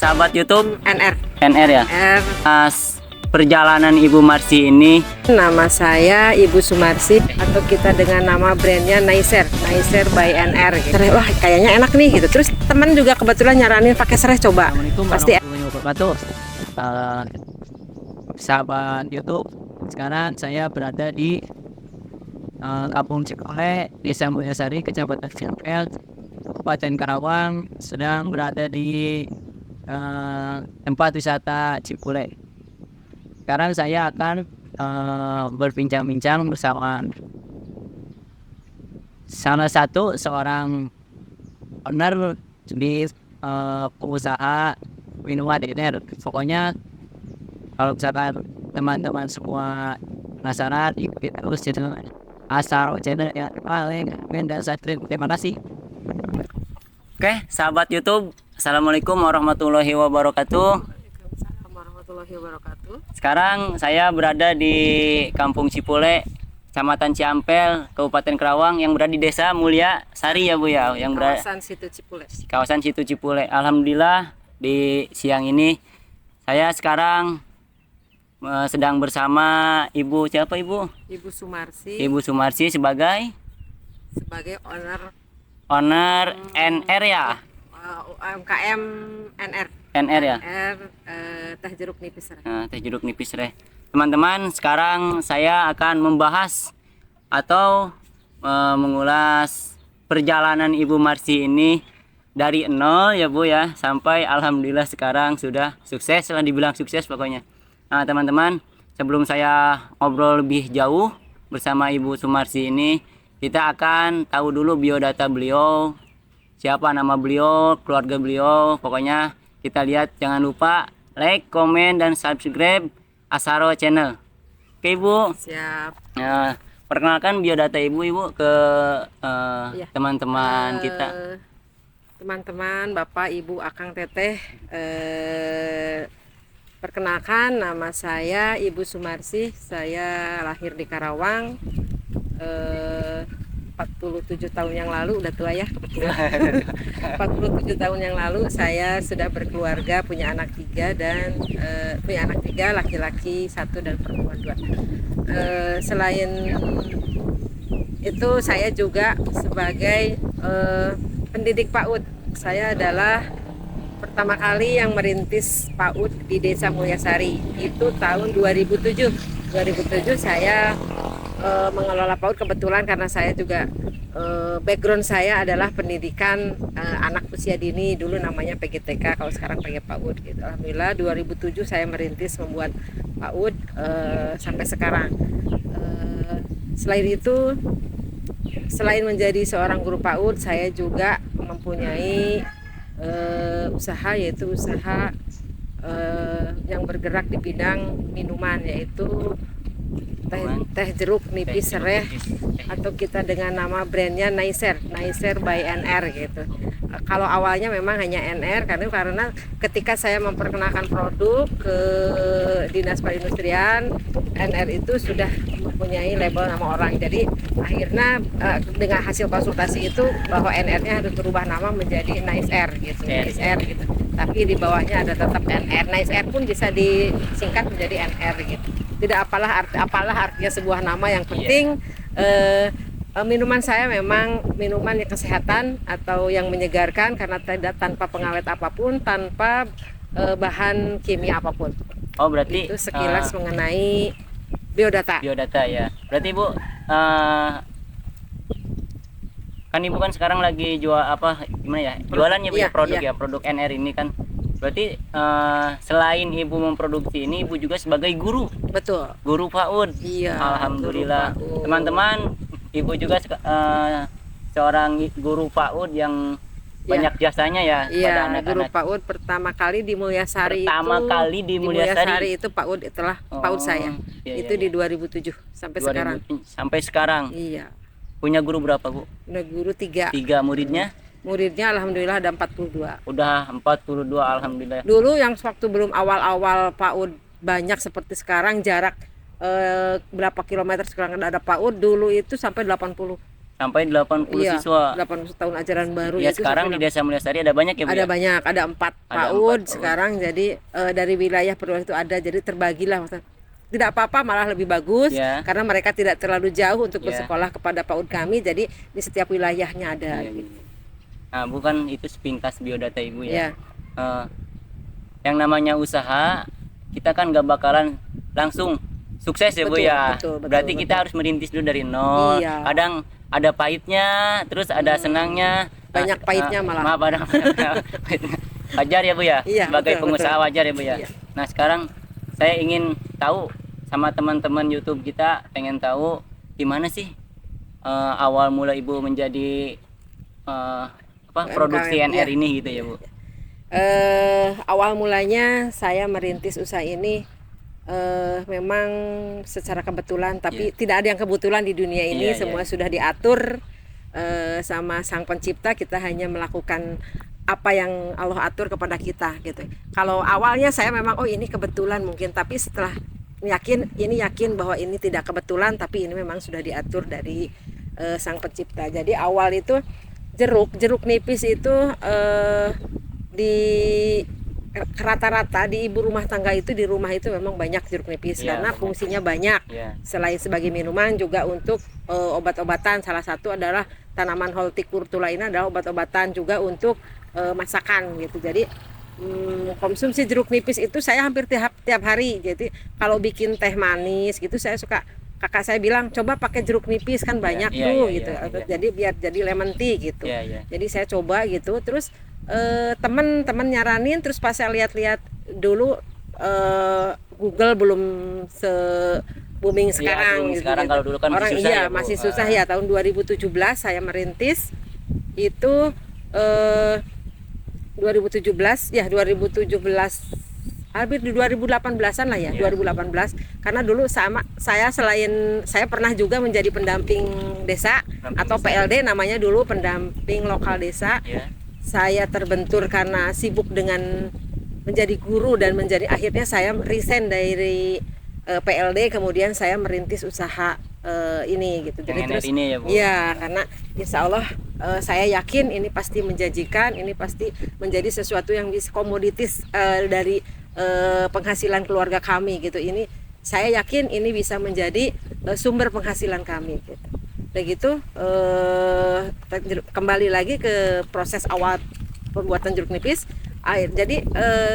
sahabat YouTube NR. NR ya. Perjalanan Ibu Marsi ini. Nama saya Ibu Sumarsi atau kita dengan nama brandnya Naiser by NR. Gitu. Wah kayaknya enak nih gitu. Terus teman juga kebetulan nyaranin pakai serai, coba. Pasti. Sahabat YouTube, sekarang saya berada di Kampung Cikole, Desa Mulyasari, Kecamatan Ciampel, Kabupaten Karawang, sedang berada di tempat wisata Cipule. Sekarang saya akan berbincang-bincang bersama salah satu seorang owner di pengusaha minuman NR. Pokoknya kalau misalkan teman-teman semua penasaran, ikuti terus channel Asaro Channel ya. Terima kasih. Oke, sahabat YouTube, assalamualaikum warahmatullahi wabarakatuh. Waalaikumsalam warahmatullahi wabarakatuh. Sekarang saya berada di Kampung Cipule, Kecamatan Ciampel, Kabupaten Karawang, yang berada di Desa Mulyasari ya Bu ya, yang berada Kawasan Situ Cipule. kawasan Situ Cipule. Alhamdulillah di siang ini saya sekarang sedang bersama Ibu siapa Ibu? Ibu Sumarsi. Ibu Sumarsi sebagai owner NR ya. UMKM NR. NR ya. NR teh jeruk nipis. Teh jeruk nipis Reh. Teman-teman, sekarang saya akan membahas atau mengulas perjalanan Ibu Marsi ini dari nol ya Bu ya, sampai alhamdulillah sekarang sudah sukses, lah dibilang sukses pokoknya. Nah teman-teman, sebelum saya ngobrol lebih jauh bersama Ibu Sumarsi ini, kita akan tahu dulu biodata beliau, siapa nama beliau, keluarga beliau. Pokoknya kita lihat, jangan lupa like, komen, dan subscribe Asaro Channel. Oke Ibu. Siap. Nah, perkenalkan biodata Ibu ke Iya. teman-teman kita. Teman-teman, Bapak, Ibu, Akang, Teteh, perkenalkan nama saya Ibu Sumarsi. Saya lahir di Karawang 47 tahun yang lalu, udah tua ya kebetulan. 47 tahun yang lalu saya sudah berkeluarga, punya anak 3 dan punya anak 3, laki-laki 1 dan perempuan 2. Selain itu saya juga sebagai pendidik PAUD. Saya adalah pertama kali yang merintis PAUD di Desa Mulyasari. Itu tahun 2007. 2007 saya mengelola PAUD kebetulan karena saya juga background saya adalah pendidikan anak usia dini, dulu namanya PGTK, kalau sekarang pakai PAUD gitu. Alhamdulillah 2007 saya merintis membuat PAUD sampai sekarang. Selain itu, selain menjadi seorang guru PAUD, saya juga mempunyai usaha, yaitu usaha yang bergerak di bidang minuman, yaitu teh jeruk nipis sereh, atau kita dengan nama brandnya Naiser by NR gitu. Kalau awalnya memang hanya NR karena ketika saya memperkenalkan produk ke Dinas Perindustrian, NR itu sudah mempunyai label nama orang. Jadi akhirnya dengan hasil konsultasi itu bahwa NR-nya harus berubah nama menjadi Naiser gitu. Naiser gitu. Tapi di bawahnya ada tetap NR. Naiser pun bisa disingkat menjadi NR gitu. Tidak apalah artinya sebuah nama, yang penting minuman saya memang minuman yang kesehatan atau yang menyegarkan karena tidak tanpa pengawet apapun, tanpa bahan kimia apapun. Oh berarti itu sekilas mengenai biodata. Biodata ya. Berarti Ibu kan Ibu kan sekarang lagi jual apa gimana ya? Jualannya Iya, produk iya. ya, produk NR ini kan. Berarti selain Ibu memproduksi ini, Ibu juga sebagai guru. Betul. Guru PAUD. Iya. Alhamdulillah. Guru PAUD. Teman-teman, Ibu juga seorang guru PAUD yang banyak jasanya ya pada Iya, guru anak-anak. PAUD pertama kali di Mulyasari. Di Mulyasari itu PAUD itulah PAUD saya. Iya, Itu iya, di 2007 sampai 2000 sekarang. Sampai sekarang. Iya. Punya guru berapa Bu? Udah guru 3. 3 muridnya? Muridnya alhamdulillah ada 42. Udah 42 alhamdulillah. Dulu yang waktu belum awal-awal PAUD banyak seperti sekarang, jarak berapa kilometer sekarang ada PAUD, dulu itu sampai 80. sampai 80 Iya, siswa. 80 tahun ajaran baru Ya itu sekarang di sampai Desa Mulyasari ada banyak ya Bu ada ya? banyak, ada 4 Ada 4 PAUD PAUD. sekarang. Jadi dari wilayah Purworejo itu ada, jadi terbagilah. Tidak apa-apa, malah lebih bagus Ya. karena mereka tidak terlalu jauh untuk Ya. bersekolah kepada PAUD kami. Jadi di setiap wilayahnya ada. Iya, Gitu. iya. Nah, bukan itu sepintas biodata Ibu ya. Ya. Eh, yang namanya usaha kita kan nggak bakalan langsung sukses ya Bu Betul, ya. betul, betul, Berarti betul. kita harus merintis dulu dari nol. Iya. Kadang ada pahitnya, terus ada senangnya. Banyak pahitnya malah. Maaf ada pahitnya. Wajar ya Bu ya. Iya, Sebagai betul, pengusaha betul. wajar ya Bu ya. Iya. Nah sekarang saya ingin tahu sama teman-teman YouTube kita, pengen tahu gimana sih awal mula Ibu menjadi produksi UMKM, NR iya. ini gitu ya Bu. Awal mulanya saya merintis usaha ini memang secara kebetulan, tapi tidak ada yang kebetulan di dunia ini. Iya, Semua iya. sudah diatur sama Sang Pencipta. Kita hanya melakukan apa yang Allah atur kepada kita gitu. Kalau awalnya saya memang ini kebetulan mungkin, tapi setelah yakin bahwa ini tidak kebetulan, tapi ini memang sudah diatur dari Sang Pencipta. Jadi awal itu jeruk nipis itu di rata-rata di ibu rumah tangga itu, di rumah itu memang banyak jeruk nipis. Iya, karena banyak. fungsinya banyak. Iya. Selain sebagai minuman juga untuk obat-obatan. Salah satu adalah tanaman Horticultura ini adalah obat-obatan juga untuk masakan gitu. Jadi konsumsi jeruk nipis itu saya hampir tiap hari. Jadi kalau bikin teh manis gitu, saya suka, kakak saya bilang coba pakai jeruk nipis kan banyak iya, tuh iya, gitu. iya, iya. Jadi biar jadi lemon tea gitu. Iya, iya. Jadi saya coba gitu, terus teman-teman nyaranin, terus pas saya lihat-lihat dulu Google belum se booming sekarang booming gitu. sekarang. Kalau dulu kan masih susah ya, Bu. masih susah ya. Tahun 2017 saya merintis itu 2017 hampir di 2018-an lah ya, Iya. 2018. Karena dulu saya selain saya pernah juga menjadi pendamping desa atau PLD namanya dulu, pendamping lokal desa. Iya. Saya terbentur karena sibuk dengan menjadi guru dan akhirnya saya resign dari PLD, kemudian saya merintis usaha ini gitu. Yang NR ini ya, Bu? Iya, karena insya Allah saya yakin ini pasti menjanjikan, ini pasti menjadi sesuatu yang bisa komoditis dari penghasilan keluarga kami gitu. Ini saya yakin ini bisa menjadi sumber penghasilan kami gitu. Begitu kembali lagi ke proses awal pembuatan jeruk nipis. Jadi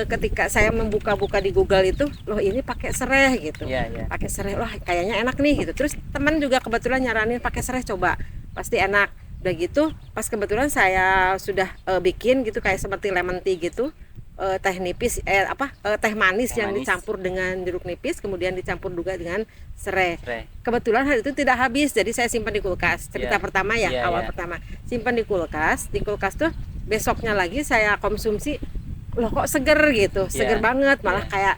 ketika saya membuka-buka di Google itu, loh ini pakai serai gitu. Iya, iya. Pakai serai, wah kayaknya enak nih gitu. Terus teman juga kebetulan nyaranin pakai serai, coba pasti enak. Udah gitu pas kebetulan saya sudah bikin gitu kayak seperti lemon tea gitu. Teh nipis teh manis Teh yang manis. dicampur dengan jeruk nipis, kemudian dicampur juga dengan serai. Serai. Kebetulan hari itu tidak habis, jadi saya simpan di kulkas. Cerita Iya. pertama ya, Iya, awal iya. pertama simpan di kulkas. Di kulkas tuh besoknya lagi saya konsumsi, loh kok seger gitu, seger Iya. banget, malah Iya. kayak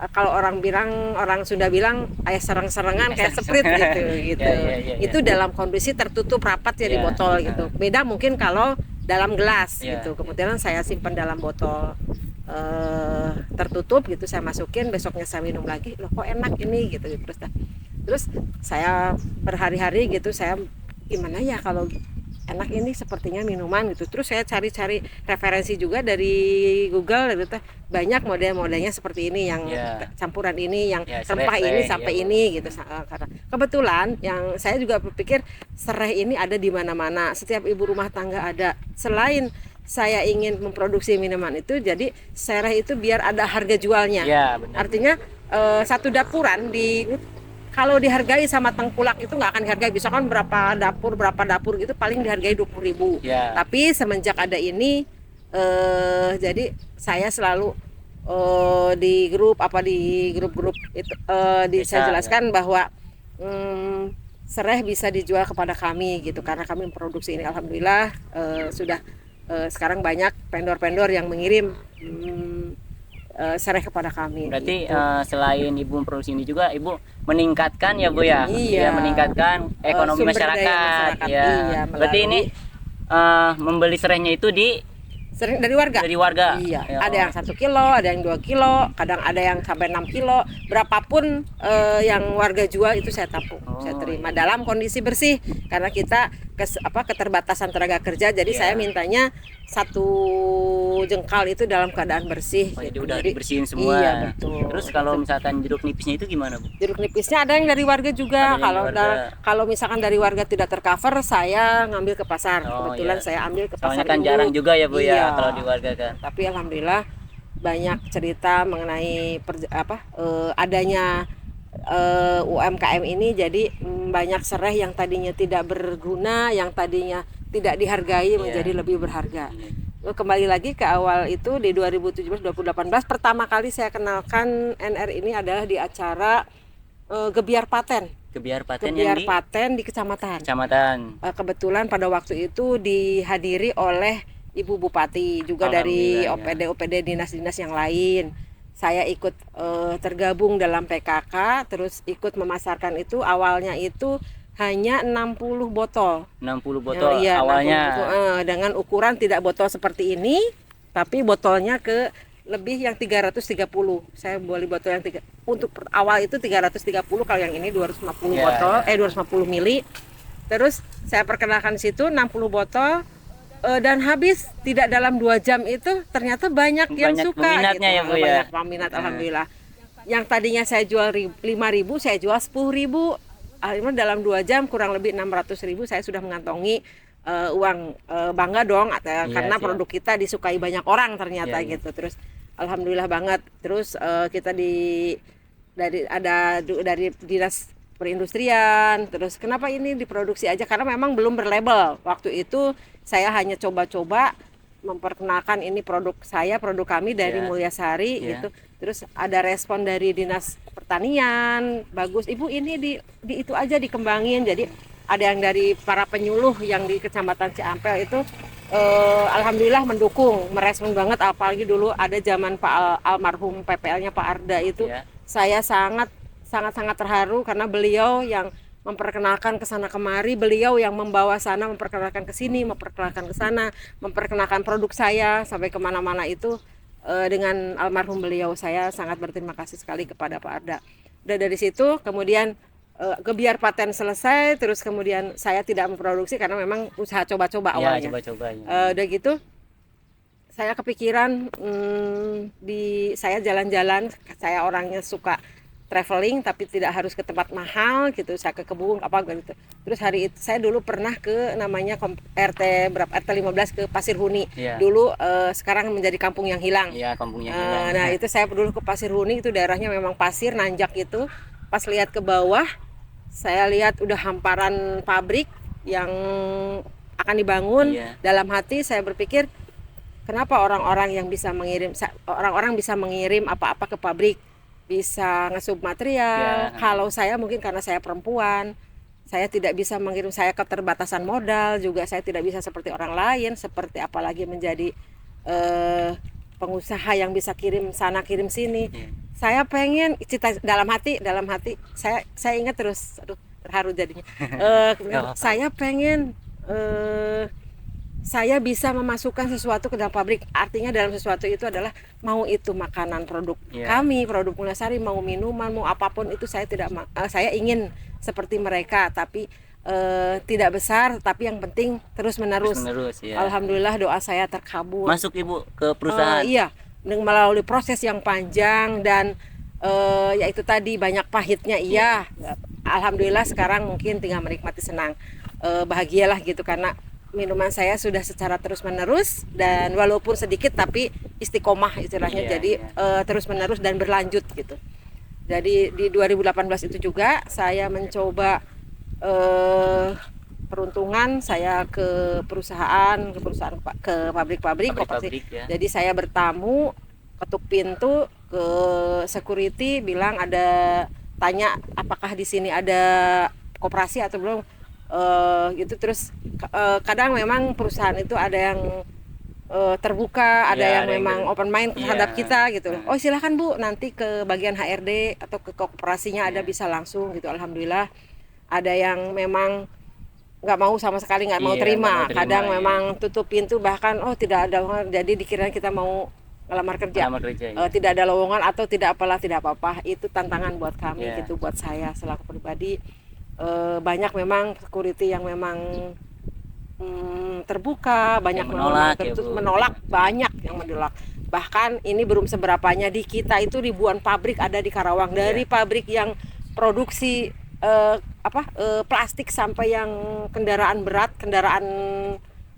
kalau orang Sunda bilang kayak sereng-serengan, kayak sprite gitu gitu. Iya, iya, iya, Itu dalam kondisi tertutup rapat ya di Iya. botol gitu. Beda mungkin kalau dalam gelas Iya. gitu. Kemudian saya simpan dalam botol tertutup gitu, saya masukin, besoknya saya minum lagi, loh kok enak ini gitu. Terus saya berhari-hari gitu, saya gimana ya kalau enak ini sepertinya minuman gitu. Terus saya cari-cari referensi juga dari Google gitu, banyak model-modelnya seperti ini yang Iya. campuran ini, yang Ya, rempah serai, ini serai, sampai iya, Bu. ini gitu. Karena kebetulan yang saya juga berpikir serai ini ada di mana-mana, setiap ibu rumah tangga ada. Selain saya ingin memproduksi minuman itu, jadi serai itu biar ada harga jualnya. Iya, benar. Artinya satu dapuran kalau dihargai sama tengkulak itu nggak akan dihargai. Bisa kan berapa dapur gitu, paling dihargai 20.000. Ya. Tapi semenjak ada ini jadi saya selalu di grup-grup itu saya jelaskan bahwa serai bisa dijual kepada kami gitu, karena kami memproduksi ini. Alhamdulillah sudah sekarang banyak vendor-vendor yang mengirim serai kepada kami. Berarti gitu. selain Ibu memproduksi ini juga Ibu meningkatkan ya Bu ya? Iya. Meningkatkan ekonomi Sumber daya masyarakat. masyarakat, Ya. iya, Berarti ini membeli serainya itu Sering dari warga. dari warga. Iya, Ya. ada yang 1 kilo, ada yang 2 kilo, kadang ada yang sampai 6 kilo. Berapapun yang warga jual itu saya tampung, Oh, saya terima iya. dalam kondisi bersih, karena kita keterbatasan tenaga kerja, jadi Iya. saya mintanya 1 jengkal itu dalam keadaan bersih. Oh, jadi gitu. udah Jadi, dibersihin semua. Iya betul. Terus kalau misalkan jeruk nipisnya itu gimana, Bu? Jeruk nipisnya ada yang dari warga juga. Ada yang dari warga. Kalau misalkan dari warga tidak tercover, saya ngambil ke pasar. Oh, Kebetulan iya. saya ambil ke Soalnya pasar kan induk. jarang juga ya, Bu, Iya. ya kalau di warga kan. Tapi alhamdulillah banyak cerita mengenai adanya UMKM ini, jadi banyak serai yang tadinya tidak berguna, yang tadinya tidak dihargai Iya. menjadi lebih berharga. Iya. Kembali lagi ke awal itu di 2017-2018 pertama kali saya kenalkan NR ini adalah di acara Gebiar Paten. Kebiar Paten yang Gebiar di Paten di kecamatan. kecamatan. Kebetulan pada waktu itu dihadiri oleh Ibu Bupati juga dari Alhamdulillah, OPD dinas-dinas yang lain. Saya ikut tergabung dalam PKK, terus ikut memasarkan itu. Awalnya itu hanya 60 botol. 60 botol Iya, 60 awalnya. botol, dengan ukuran tidak botol seperti ini, tapi botolnya ke lebih yang 330. Saya beli botol yang untuk awal itu 330, kalau yang ini 250 Iya, botol, iya. 250 mili. Terus saya perkenalkan di situ 60 botol. Dan habis tidak dalam 2 jam itu ternyata banyak yang Banyak suka peminatnya ya, Bu, ya? banyak peminat, alhamdulillah. Yang tadinya saya jual 5.000, saya jual 10.000. Akhirnya dalam 2 jam kurang lebih 600.000 saya sudah mengantongi uang. Bangga dong karena siap. produk kita disukai banyak orang ternyata Iya. gitu. Terus alhamdulillah banget. Terus kita dari dinas perindustrian. Terus kenapa ini diproduksi aja, karena memang belum berlabel. Waktu itu saya hanya coba-coba memperkenalkan ini produk kami dari Iya. Mulyasari Iya. gitu. Terus ada respon dari dinas pertanian, bagus Ibu, ini di itu aja dikembangin. Jadi ada yang dari para penyuluh yang di Kecamatan Ciampel itu alhamdulillah mendukung, merespon banget. Apalagi dulu ada zaman Pak almarhum PPL-nya Pak Arda itu. Iya. Saya sangat terharu karena beliau yang memperkenalkan ke sana kemari, beliau yang membawa sana, memperkenalkan ke sini, memperkenalkan ke sana, memperkenalkan produk saya sampai kemana-mana itu. Dengan almarhum beliau, saya sangat berterima kasih sekali kepada Pak Arda. Udah dari situ kemudian Gebiar Paten selesai, terus kemudian saya tidak memproduksi karena memang usaha coba-coba Iya, awalnya. coba-coba ya. Udah gitu saya kepikiran saya jalan-jalan, saya orangnya suka traveling tapi tidak harus ke tempat mahal gitu, saya ke kebun apa gitu. Terus hari itu saya dulu pernah ke namanya RT 15 ke Pasir Huni. Iya. Dulu sekarang menjadi kampung yang hilang. Iya, kampungnya hilang. Nah itu saya dulu ke Pasir Huni, itu daerahnya memang pasir nanjak itu. Pas lihat ke bawah, saya lihat udah hamparan pabrik yang akan dibangun. Iya. Dalam hati saya berpikir, kenapa orang-orang bisa mengirim apa-apa ke pabrik, bisa ngesub material. Ya. Kalau saya mungkin karena saya perempuan, saya tidak bisa mengirim, saya keterbatasan modal juga, saya tidak bisa seperti orang lain, seperti apalagi menjadi pengusaha yang bisa kirim sana kirim sini. Iya. Saya pengen dalam hati saya ingat terus, aduh terharu jadinya. Saya pengen saya bisa memasukkan sesuatu ke dalam pabrik. Artinya dalam sesuatu itu adalah mau itu makanan produk kami, produk Mulyasari, mau minuman, mau apapun itu saya saya ingin seperti mereka, tapi tidak besar, tapi yang penting terus menerus. Ya. Alhamdulillah doa saya terkabul. Masuk Ibu ke perusahaan. Iya, melalui proses yang panjang dan yaitu tadi banyak pahitnya. Iya. Alhamdulillah sekarang mungkin tinggal menikmati, senang, bahagialah gitu karena minuman saya sudah secara terus menerus dan walaupun sedikit tapi istiqomah istilahnya. Iya, jadi terus menerus dan berlanjut gitu. Jadi di 2018 itu juga saya mencoba peruntungan, saya ke pabrik-pabrik koperasi. Ya. Jadi saya bertamu, ketuk pintu ke security, bilang tanya apakah di sini ada koperasi atau belum. Gitu. Terus kadang memang perusahaan itu ada yang terbuka, ada yang memang open mind terhadap kita gitu. Oh silahkan Bu, nanti ke bagian HRD atau ke koperasinya ada bisa langsung gitu. Alhamdulillah ada yang memang nggak mau sama sekali, nggak mau terima. Kadang memang tutup pintu, bahkan tidak ada, jadi dikira kita mau ngelamar kerja. Tidak ada lowongan atau tidak apa-apa. Itu tantangan buat kami gitu, buat saya selaku pribadi. Banyak memang security yang memang terbuka, banyak Yang menolak ya, Bu. menolak, banyak yang menolak. Bahkan ini belum seberapanya, di kita itu ribuan pabrik ada di Karawang, dari pabrik yang produksi plastik sampai yang kendaraan berat, kendaraan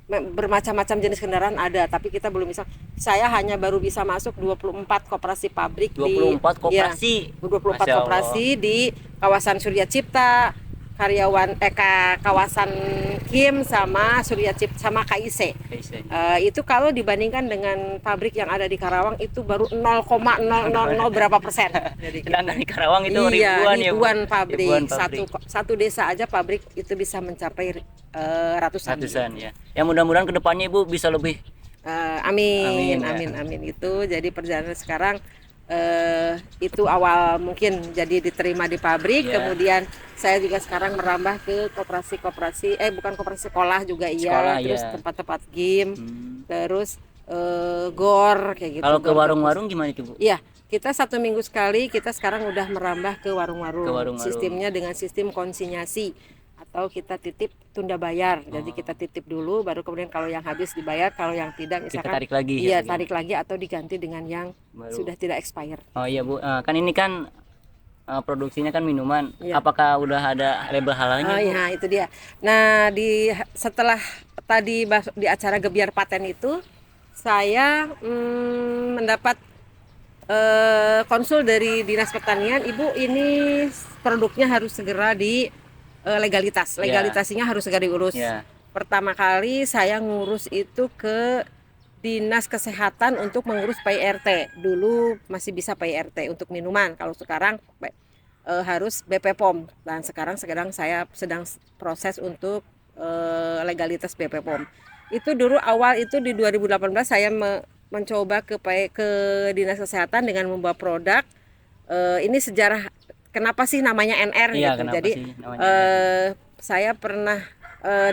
bermacam-macam jenis kendaraan ada, tapi kita belum bisa. Saya hanya baru bisa masuk 24 koperasi pabrik 24 koperasi. 24 Masya Allah. koperasi di kawasan Surya Cipta, kawasan Kim sama Surya Cipta sama KIC. Itu kalau dibandingkan dengan pabrik yang ada di Karawang itu baru 0,000 berapa persen. Jadi Sedangkan di Karawang itu iya, ribuan ya, Bu. ribuan pabrik. Ribuan pabrik. Satu desa aja pabrik itu bisa mencapai ratusan. Ya. Ya mudah-mudahan kedepannya Ibu bisa lebih. Amin, Amin, ya. amin. Itu jadi perjalanan sekarang itu awal mungkin jadi diterima di pabrik, Ya. kemudian saya juga sekarang merambah ke koperasi bukan koperasi sekolah juga Sekolah, terus ya. tempat-tempat game, terus gor kayak gitu. Kalau ke gor warung-warung gimana itu, Bu? Iya, kita 1 minggu sekali, kita sekarang udah merambah ke warung-warung. Ke warung-warung. Sistemnya dengan sistem konsinyasi atau kita titip tunda bayar. Jadi kita titip dulu, baru kemudian kalau yang habis dibayar, kalau yang tidak Kita misalkan tarik lagi. iya ya, Bu? tarik lagi atau diganti dengan yang Baru. sudah tidak expired. Oh iya, Bu. Kan ini kan produksinya kan minuman. Iya. Apakah udah ada label halalnya, Oh Bu? ya, itu dia. Nah, setelah tadi di acara Gebiar Paten itu, saya mendapat konsul dari Dinas Pertanian, Ibu ini produknya harus segera legalitasinya harus segera diurus. Ya. Pertama kali saya ngurus itu ke Dinas Kesehatan untuk mengurus PIRT. Dulu masih bisa PIRT untuk minuman, kalau sekarang harus BP POM. Dan sekarang saya sedang proses untuk legalitas BP POM. Itu dulu awal itu di 2018 saya mencoba ke Dinas Kesehatan dengan membawa produk. Ini sejarah kenapa sih namanya NR Iya, gitu. kenapa Jadi sih namanya saya pernah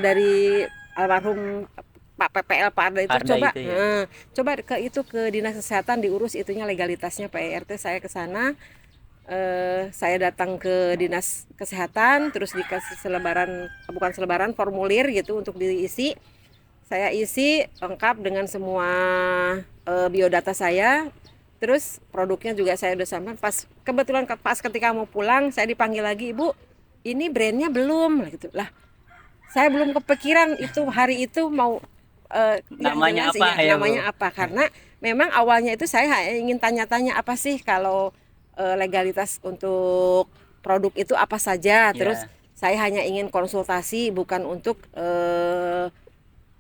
dari almarhum Pak PPL Pak Arda itu Arda coba itu ya. coba ke Dinas Kesehatan diurus itunya legalitasnya PIRT. Saya ke sana, saya datang ke Dinas Kesehatan, terus dikasih formulir gitu untuk diisi. Saya isi lengkap dengan semua biodata saya. Terus produknya juga saya udah sampaikan. Kebetulan ketika mau pulang saya dipanggil lagi, Ibu, ini brandnya belum gitu lah. Saya belum kepikiran itu hari itu mau namanya jelas, apa ya, namanya Bu? apa, karena memang awalnya itu saya ingin tanya-tanya apa sih kalau legalitas untuk produk itu apa saja. Terus saya hanya ingin konsultasi, bukan untuk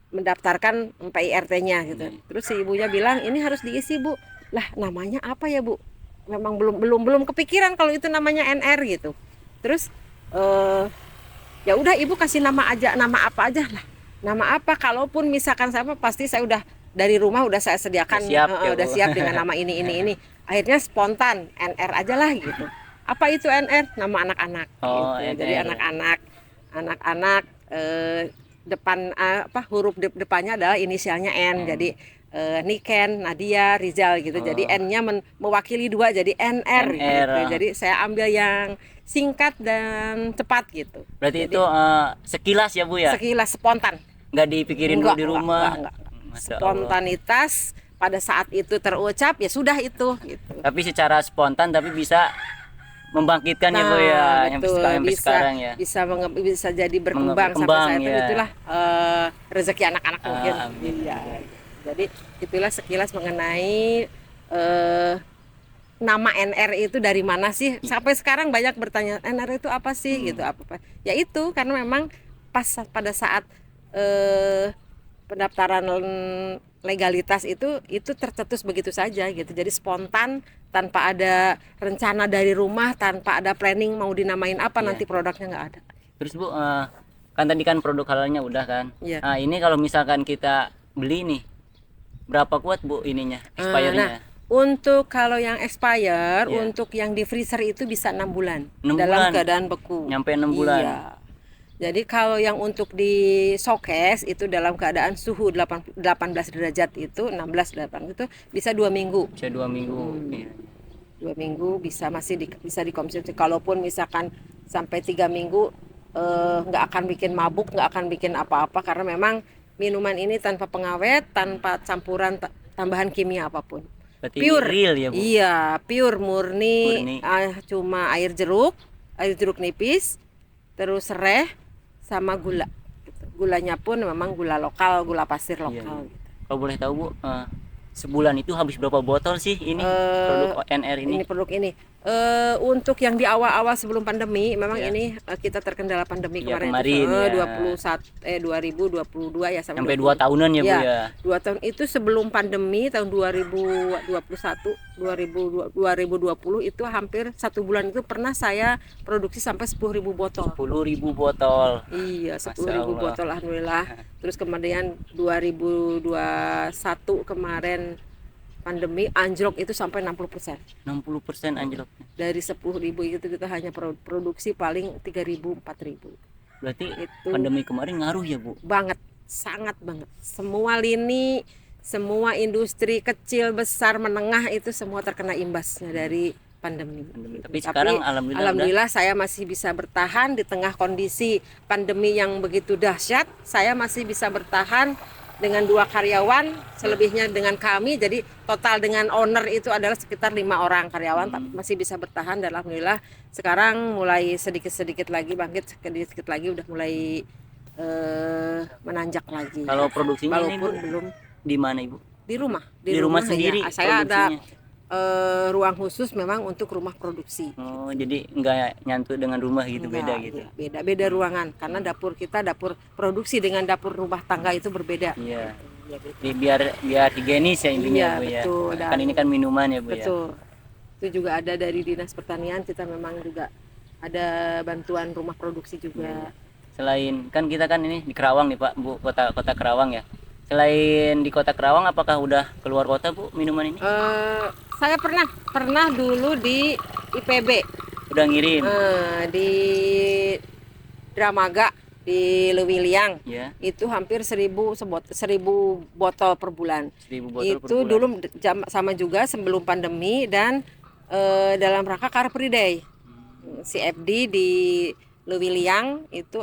mendaftarkan PIRT-nya gitu. Terus si ibunya bilang ini harus diisi, Bu. Lah namanya apa ya, Bu? Memang belum kepikiran kalau itu namanya NR gitu. Terus ya udah Ibu kasih nama apa aja lah. Nama apa, kalaupun misalkan saya pasti saya udah dari rumah udah saya sediakan, udah siap dengan nama ini. Akhirnya spontan NR aja lah gitu. Apa itu NR? Nama anak-anak. Oh, gitu. NR. Jadi anak-anak depan huruf depannya adalah inisialnya N. Jadi Niken, Nadia, Rizal gitu. Jadi N-nya mewakili 2 jadi NR gitu. Jadi saya ambil yang singkat dan cepat gitu. Berarti jadi, itu sekilas ya, Bu ya? Sekilas spontan. Nggak dipikirin dulu di rumah. Enggak. Spontanitas pada saat itu terucap ya sudah itu gitu. Tapi secara spontan tapi bisa membangkitkan ya, Bu ya, sampai sekarang ya. Bisa jadi berkembang sampai saat itu. Ya. Itulah rezeki anak-anak mungkin. Iya. Jadi itulah sekilas mengenai nama NR itu dari mana sih? Sampai sekarang banyak bertanya NR itu apa sih gitu, apa. Ya itu karena memang pada saat pendaftaran legalitas itu tercetus begitu saja gitu. Jadi spontan, tanpa ada rencana dari rumah, tanpa ada planning mau dinamain apa, nanti produknya nggak ada. Terus, Bu, kan tadi kan produk halalnya udah kan. Nah, ini kalau misalkan kita beli nih, berapa kuat, Bu, ininya expirednya? Untuk kalau yang expire, untuk yang di freezer itu bisa 6 bulan 6 dalam bulan. keadaan beku. Nyampe 6 bulan. Iya. Jadi kalau yang untuk di showcase itu dalam keadaan suhu 18 derajat itu 16 itu bisa 2 minggu. Bisa 2 minggu. Iya. 2 minggu bisa masih bisa dikonsumsi. Kalaupun misalkan sampai 3 minggu nggak akan bikin mabuk, nggak akan bikin apa-apa, karena memang minuman ini tanpa pengawet, tanpa campuran tambahan kimia apapun. Berarti ini Pure. real ya Bu? Iya, pure murni, Murni. cuma air jeruk nipis, terus sereh sama gula. Gitu. Gulanya pun memang gula lokal, gula pasir Iya, lokal. iya. Kalau boleh tahu Bu, sebulan itu habis berapa botol sih ini produk ONR ini? Ini produk ini. Untuk yang di awal-awal sebelum pandemi, memang Ya. ini kita terkendala pandemi Iya, kemarin, kemarin, itu, ya. 2022 ya Sampai 2 tahunan ya Bu Iya, ya. 2 tahun itu sebelum pandemi tahun 2021, 2020 itu hampir 1 bulan itu pernah saya produksi sampai 10.000 botol. 10.000 botol. Iya, Masya 10.000 Allah. botol alhamdulillah. Terus kemudian 2021 kemarin pandemi anjlok itu sampai 60%. 60% anjlok. Dari 10.000 itu kita hanya produksi paling 3.000 4.000. Berarti Itu pandemi kemarin ngaruh ya Bu? banget, sangat banget. Semua lini, semua industri kecil, besar, menengah itu semua terkena imbasnya dari pandemi. Tapi sekarang alhamdulillah saya masih bisa bertahan di tengah kondisi pandemi yang begitu dahsyat. Saya masih bisa bertahan dengan 2 karyawan, selebihnya dengan kami. Jadi total dengan owner itu adalah sekitar 5 orang karyawan, tapi masih bisa bertahan. Dan alhamdulillah sekarang mulai sedikit-sedikit lagi bangkit, sedikit lagi udah mulai menanjak lagi. Kalau produksinya ini Bu Walaupun belum di mana Ibu? di rumah. Di rumah sendiri ya. Saya ada produksinya? ruang khusus memang untuk rumah produksi. Oh, jadi nggak nyatu dengan rumah gitu, beda Enggak, gitu. iya, beda ruangan, karena dapur kita dapur produksi dengan dapur rumah tangga itu berbeda. Iya. Iya, gitu. Jadi biar higienis ya intinya Iya, Bu ya. betul. Kan Dan- ini kan minuman ya Bu ya. Betul. Itu juga ada dari Dinas Pertanian, kita memang juga ada bantuan rumah produksi juga. Selain kan kita kan ini di Kerawang nih Pak Bu, kota Kerawang ya. Selain di kota Kerawang, apakah udah keluar kota Bu minuman ini? Saya pernah dulu di IPB, Udah ngirim? di Dramaga di Lewiliang. Ya, Itu hampir 1.000 botol per bulan. 1.000 botol per Itu bulan. dulu sama juga sebelum pandemi, dan dalam rangka Car Free Day. CFD di Lewiliang itu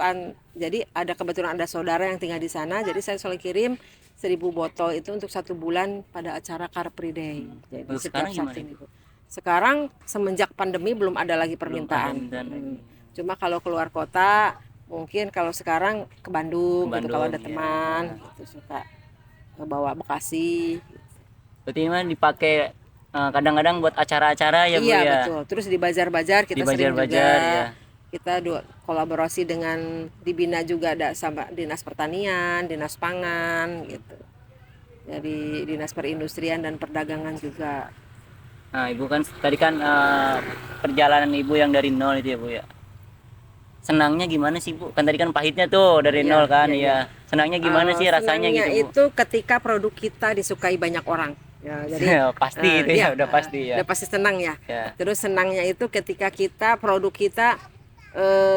jadi ada kebetulan ada saudara yang tinggal di sana, jadi saya selalu kirim 1.000 botol itu untuk 1 bulan pada acara Car Free Day. Jadi Terus setiap sekarang Sabtu gimana? Minggu. Sekarang semenjak pandemi belum ada lagi Belum permintaan. ada permintaan lagi. Cuma kalau keluar kota mungkin kalau sekarang ke Bandung, Ke gitu, kalau ada Bandung, teman ya. gitu, suka bawa Bekasi. Berarti ini mah dipakai kadang-kadang buat acara-acara ya Bu Iya, ya. betul. Terus di bazar-bazar kita Di sering bazar-bazar, juga. ya. Kita kolaborasi dengan dibina juga ada sama Dinas Pertanian, Dinas Pangan gitu. Dari Dinas Perindustrian dan Perdagangan juga. Nah, Ibu kan tadi kan perjalanan Ibu yang dari nol itu ya Bu ya. Senangnya gimana sih Bu? Kan tadi kan pahitnya tuh dari Iya, nol kan, iya, iya. Senangnya gimana sih rasanya Senangnya gitu Bu? itu ketika produk kita disukai banyak orang. Ya, jadi Pasti itu ya, udah pasti ya. Udah pasti senang ya. Ya. Terus senangnya itu ketika produk kita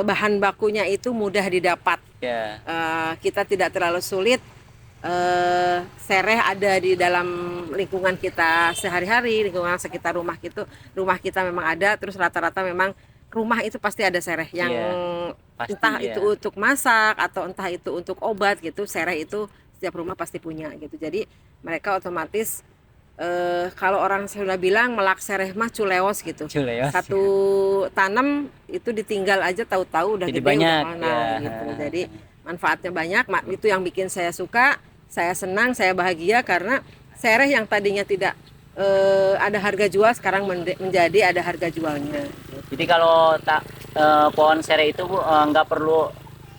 bahan bakunya itu mudah didapat. Ya. Kita tidak terlalu sulit. Sereh ada di dalam lingkungan kita sehari-hari, lingkungan sekitar rumah kita memang ada. Terus rata-rata memang rumah itu pasti ada sereh yang pasti, entah ya. itu untuk masak atau entah itu untuk obat gitu. Sereh itu setiap rumah pasti punya gitu. Jadi mereka otomatis kalau orang sudah bilang melak sereh mah culeos gitu. Culeos. Satu tanam itu ditinggal aja tahu-tahu udah Jadi gede, banyak, udah mana ya. gitu. Jadi manfaatnya banyak. Itu yang bikin saya suka, saya senang, saya bahagia karena sereh yang tadinya tidak ada harga jual sekarang menjadi ada harga jualnya. Jadi kalau pohon sereh itu Bu nggak perlu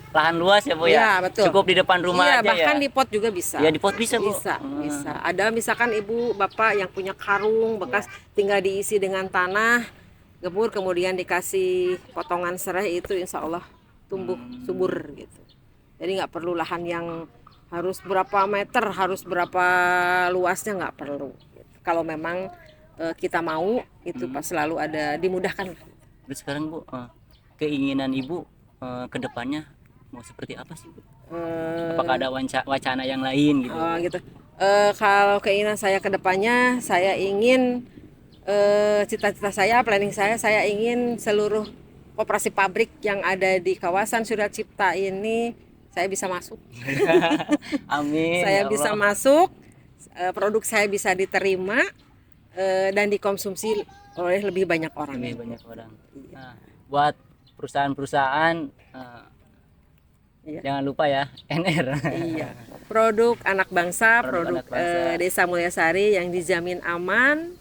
lahan luas ya Bu ya? Iya, betul. Cukup di depan rumah Iya, aja bahkan ya? di pot juga bisa. Ya di pot bisa Bu? Bisa. Ada misalkan ibu bapak yang punya karung bekas tinggal diisi dengan tanah, gebur, kemudian dikasih potongan serai, itu insya Allah tumbuh subur gitu. Jadi nggak perlu lahan yang harus berapa meter, harus berapa luasnya, nggak perlu. Kalau memang kita mau itu pas selalu ada dimudahkan. Terus sekarang Bu, keinginan Ibu ke depannya mau seperti apa sih Bu? Apakah ada wacana yang lain gitu? Gitu. Kalau keinginan saya ke depannya, saya ingin cita-cita saya, planning saya ingin seluruh koperasi pabrik yang ada di kawasan Surya Cipta ini saya bisa masuk. Amin. Saya ya bisa Allah. masuk, produk saya bisa diterima dan dikonsumsi oleh lebih banyak orang. Lebih banyak orang. Nah, buat perusahaan-perusahaan Iya. jangan lupa ya NR. Iya. Produk anak bangsa, Produk produk anak bangsa. Desa Mulyasari yang dijamin aman,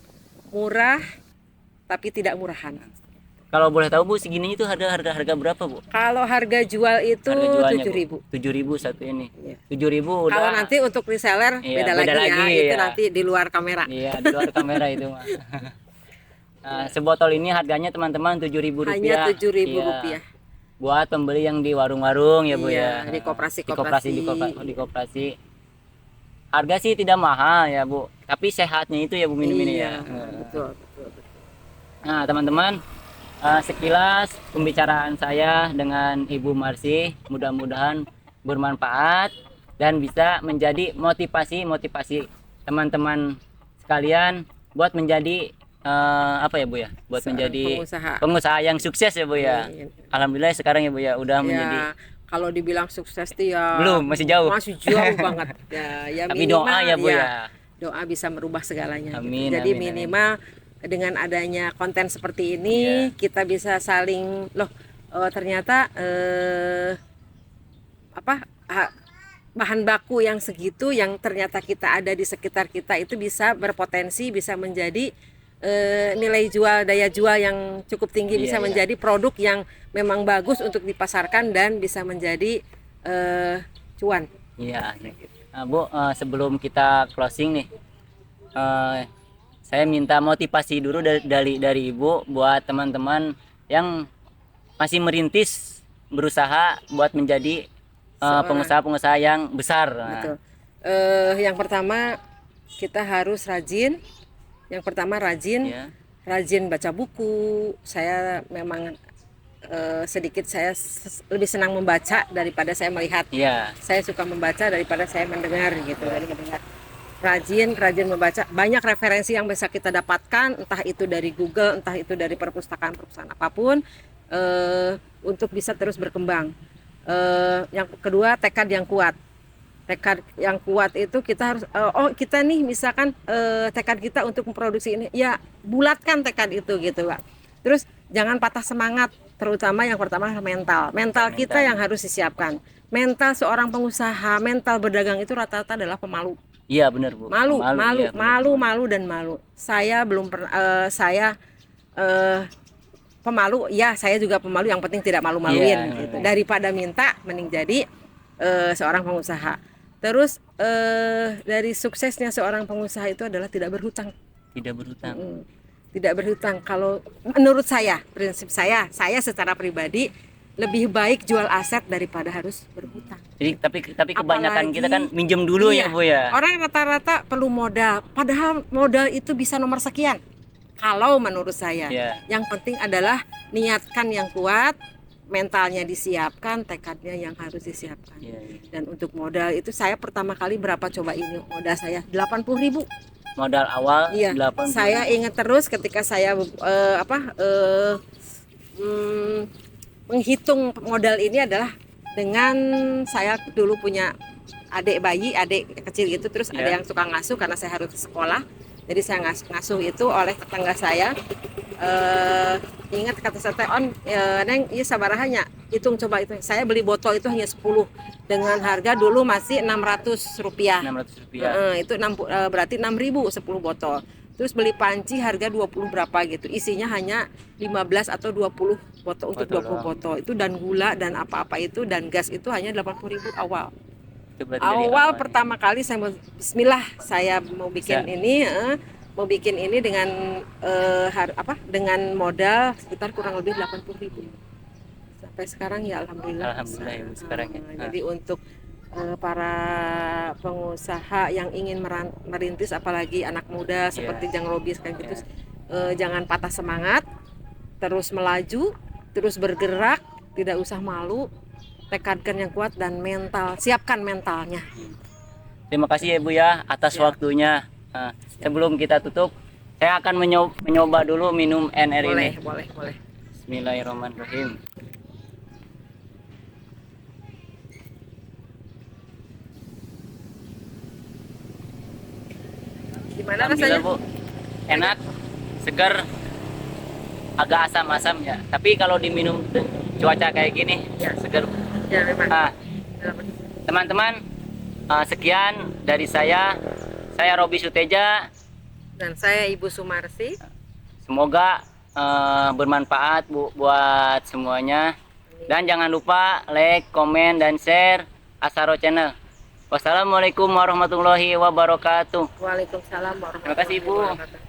murah, tapi tidak murahan. Kalau boleh tahu Bu, segini itu harga berapa Bu? Kalau harga jual itu Harga jualnya 7.000. 7.000 satu ini. Iya. 7.000 udah. Kalau nanti untuk reseller Iya, beda beda lagi ya, lagi, itu ya. nanti di luar kamera. Iya, di luar kamera itu mah. Nah, sebotol ini harganya teman-teman Rp7.000. Hanya Rp7.000. Iya. Buat pembeli yang di warung-warung ya Bu Iya, ya. di Di koperasi-koperasi. koperasi. Harga sih tidak mahal ya Bu, tapi sehatnya itu ya Bu minum ini ya. Iya, betul. Nah teman-teman, sekilas pembicaraan saya dengan Ibu Marsih mudah-mudahan bermanfaat dan bisa menjadi motivasi teman-teman sekalian buat menjadi apa ya Bu ya, buat Seorang menjadi pengusaha. pengusaha yang sukses ya Bu ya. Iya. Alhamdulillah sekarang ya Bu ya udah menjadi, Ya, kalau dibilang sukses tuh ya belum, masih jauh. Masih jauh banget. Ya Tapi minimal doa ya Bu ya. doa bisa merubah segalanya. Amin, Jadi amin, minimal dengan adanya konten seperti ini Iya. kita bisa saling ternyata bahan baku yang segitu yang ternyata kita ada di sekitar kita itu bisa berpotensi bisa menjadi nilai jual, daya jual yang cukup tinggi, Iya, bisa iya. menjadi produk yang memang bagus untuk dipasarkan dan bisa menjadi cuan. Iya. Nah, Bu, sebelum kita closing nih, saya minta motivasi dulu dari Ibu buat teman-teman yang masih merintis berusaha buat menjadi pengusaha-pengusaha yang besar. Nah, Betul. Yang pertama kita harus rajin. Yang pertama ya. rajin baca buku. Saya memang sedikit saya lebih senang membaca daripada saya melihat. Iya. Saya suka membaca daripada saya mendengar gitu. Dari mendengar. Rajin membaca. Banyak referensi yang bisa kita dapatkan, entah itu dari Google, entah itu dari perpustakaan apapun, untuk bisa terus berkembang. Yang kedua tekad yang kuat. Tekad yang kuat itu kita harus kita nih misalkan tekad kita untuk memproduksi ini ya bulatkan tekad itu gitu Pak. Terus jangan patah semangat, terutama yang pertama mental kita yang harus disiapkan. Mental seorang pengusaha, mental berdagang itu rata-rata adalah pemalu. Iya benar Bu. Iya, benar. Malu. Saya belum pernah pemalu, ya saya juga pemalu, yang penting tidak malu-maluin Iya, gitu. iya. Daripada minta mending jadi seorang pengusaha. Terus dari suksesnya seorang pengusaha itu adalah tidak berhutang. Tidak berhutang. Tidak berhutang. Kalau menurut saya, prinsip saya secara pribadi lebih baik jual aset daripada harus berhutang. Jadi tapi kebanyakan Apalagi- kita kan minjem dulu Iya, ya Bu ya. Orang rata-rata perlu modal, padahal modal itu bisa nomor sekian. Kalau menurut saya, Iya. yang penting adalah niatkan yang kuat, mentalnya disiapkan, tekadnya yang harus disiapkan. Iya, iya. Dan untuk modal itu saya pertama kali berapa coba ini modal saya 80.000. Modal awal Iya. 80. Saya ingat terus ketika saya menghitung modal ini adalah dengan saya dulu punya adik kecil gitu, terus Iya. ada yang suka ngasuh karena saya harus sekolah. Jadi saya ngasuh itu oleh tetangga saya. Ingat kata saya Neng, iya sabarahannya. Hitung coba itu. Saya beli botol itu hanya 10 dengan harga dulu masih Rp600. Rp600. Itu berarti 6.000 10 botol. Terus beli panci harga 20 berapa gitu. Isinya hanya 15 atau 20 botol untuk Botol 20 botol. Itu dan gula dan apa-apa itu dan gas itu hanya 80.000 awal. Itu berarti dari Awal awal. pertama kali saya mau bismillah saya mau bikin ini dengan dengan modal sekitar kurang lebih 80.000. Sampai sekarang ya alhamdulillah. Alhamdulillah ya, sekarang ya. Jadi untuk para pengusaha yang ingin merintis apalagi anak muda seperti Jang Robis kayak gitu, jangan patah semangat, terus melaju, terus bergerak, tidak usah malu, tekadkan yang kuat dan siapkan mentalnya. Terima kasih ya Bu ya atas waktunya. Sebelum kita tutup, saya akan mencoba dulu minum NR ini. Boleh. Bismillahirrahmanirrahim. Gimana Alhamdulillah, rasanya? Bu. Enak, segar, agak asam-asam ya. Tapi kalau diminum cuaca kayak gini, ya segar. Ya memang. Nah, teman-teman, sekian dari saya. Saya Robi Suteja. Dan saya Ibu Sumarsi. Semoga bermanfaat buat semuanya. Dan jangan lupa like, komen, dan share Asaro Channel. Wassalamualaikum warahmatullahi wabarakatuh. Waalaikumsalam warahmatullahi Terima kasih, Ibu. wabarakatuh.